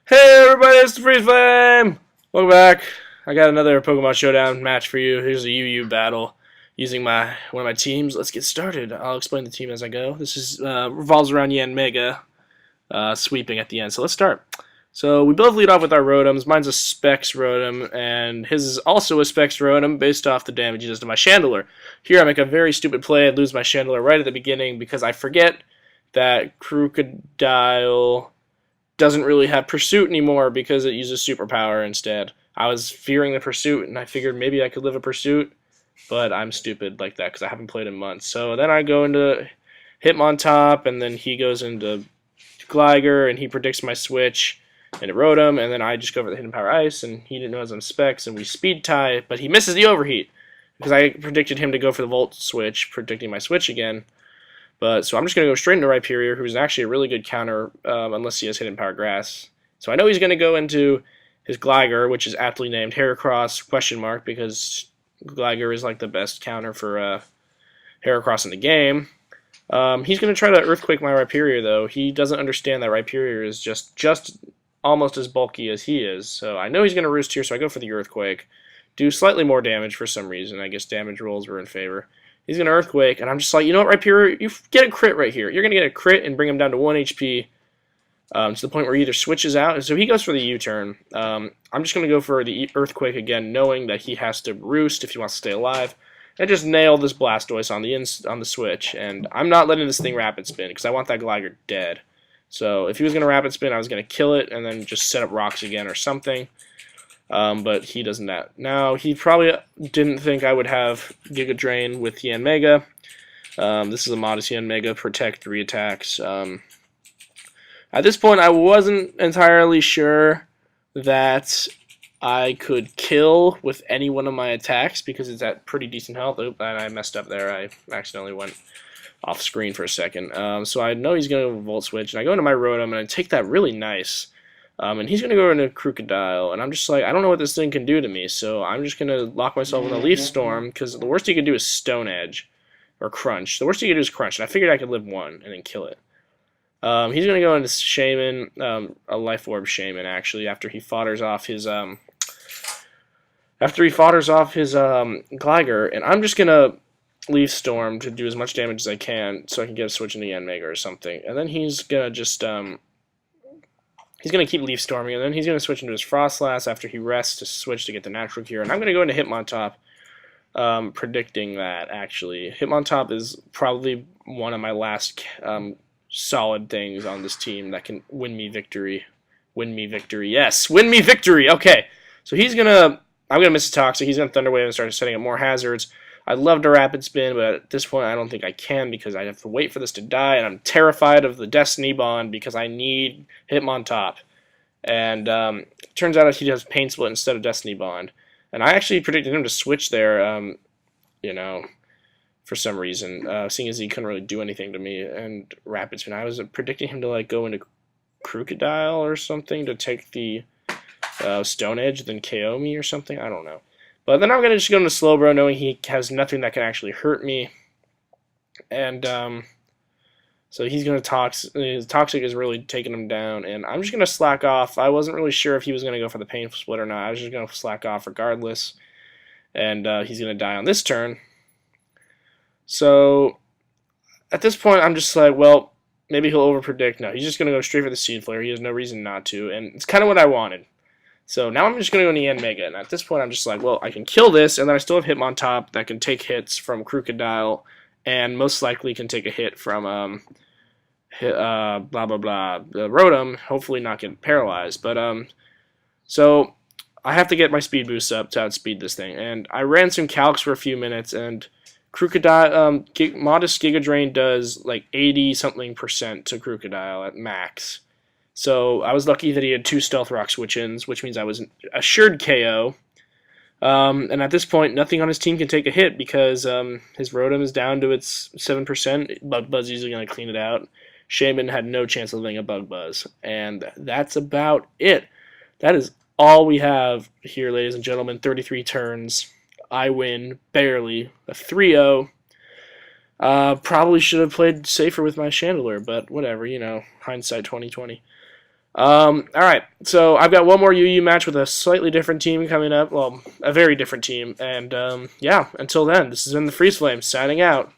Hey everybody, it's the Freeze Flame! Welcome back. I got another Pokemon Showdown match for you. Here's a UU battle using one of my teams. Let's get started. I'll explain the team as I go. This is revolves around Yanmega sweeping at the end. So let's start. So we both lead off with our Rotoms. Mine's a Specs Rotom, and his is also a Specs Rotom based off the damage he does to my Chandelure. Here I make a very stupid play. I lose my Chandelure right at the beginning because I forget that Crocodile doesn't really have Pursuit anymore because it uses Superpower instead. I was fearing the Pursuit, and I figured maybe I could live a Pursuit, but I'm stupid like that because I haven't played in months. So then I go into Hitmontop, and then he goes into Gligar, and he predicts my switch into Rotom, and then I just go for the Hidden Power Ice, and he didn't know I was on Specs, and we speed tie, but he misses the Overheat because I predicted him to go for the Volt switch, predicting my switch again. But so I'm just going to go straight into Rhyperior, who's actually a really good counter unless he has Hidden Power Grass. So I know he's going to go into his Gligar, which is aptly named Heracross ? Because Gligar is like the best counter for Heracross in the game. He's going to try to Earthquake my Rhyperior, though. He doesn't understand that Rhyperior is just almost as bulky as he is. So I know he's going to Roost here, so I go for the Earthquake. Do slightly more damage for some reason. I guess damage rolls were in favor. He's going to Earthquake, and I'm just like, you know what, Rhyperior, you get a crit right here. You're going to get a crit and bring him down to 1 HP to the point where he either switches out. So he goes for the U-turn. I'm just going to go for the Earthquake again, knowing that he has to Roost if he wants to stay alive. And just nail this Blastoise on the switch. And I'm not letting this thing Rapid Spin because I want that Gligar dead. So if he was going to Rapid Spin, I was going to kill it and then just set up rocks again or something. But he doesn't that. Now, he probably didn't think I would have Giga Drain with Yanmega. This is a modest Yanmega, Protect 3 attacks. At this point, I wasn't entirely sure that I could kill with any one of my attacks because it's at pretty decent health. Oop, and I messed up there. I accidentally went off screen for a second. So I know he's going to Volt Switch, and I go into my Rotom, and I take that really nice. And he's going to go into Crocodile, and I'm just like, I don't know what this thing can do to me, so I'm just going to lock myself in a Leaf Storm, because the worst he could do is Stone Edge, or Crunch. The worst he could do is Crunch, and I figured I could live one, and then kill it. He's going to go into Shaman, a Life Orb Shaman, actually, after he fodders off his, Gligar, and I'm just going to Leaf Storm to do as much damage as I can, so I can get a switch into Yanmega or something, and then he's going to just, he's going to keep Leaf Storming, and then he's going to switch into his Frostlass after he rests to switch to get the Natural Cure. And I'm going to go into Hitmontop, predicting that, actually. Hitmontop is probably one of my last solid things on this team that can win me victory. Win me victory. Yes, win me victory! Okay, so I'm going to miss a Toxic. He's going to Thunder Wave and start setting up more hazards. I'd love to Rapid Spin, but at this point I don't think I can because I have to wait for this to die, and I'm terrified of the Destiny Bond because I need Hitmontop. And turns out he does Pain Split instead of Destiny Bond. And I actually predicted him to switch there, for some reason, seeing as he couldn't really do anything to me. And Rapid Spin, I was predicting him to like go into Crocodile or something to take the Stone Edge, then KO me or something. I don't know. But then I'm going to just go into Slowbro, knowing he has nothing that can actually hurt me. And so he's going to Toxic is really taking him down. And I'm just going to slack off. I wasn't really sure if he was going to go for the Pain Split or not. I was just going to slack off regardless. And he's going to die on this turn. So at this point, I'm just like, well, maybe he'll overpredict. No, he's just going to go straight for the Seed Flare. He has no reason not to. And it's kind of what I wanted. So now I'm just going to go into Yanmega, and at this point I'm just like, well, I can kill this, and then I still have Hitmontop that can take hits from Crocodile, and most likely can take a hit from, blah, blah, blah, the Rotom, hopefully not get paralyzed. But, so I have to get my speed boost up to outspeed this thing, and I ran some calcs for a few minutes, and Crocodile, modest Giga Drain does like 80-something% to Crocodile at max. So I was lucky that he had 2 Stealth Rock switch-ins, which means I was assured KO. And at this point, nothing on his team can take a hit because his Rotom is down to its 7%. Bug Buzz is usually going to clean it out. Shaman had no chance of living a Bug Buzz. And that's about it. That is all we have here, ladies and gentlemen. 33 turns. I win, barely. A 3-0. Probably should have played safer with my Chandelure, but whatever, hindsight 2020. Alright, so I've got one more UU match with a slightly different team coming up. Well, a very different team. And, yeah, until then, this has been the Freeze Flame, signing out.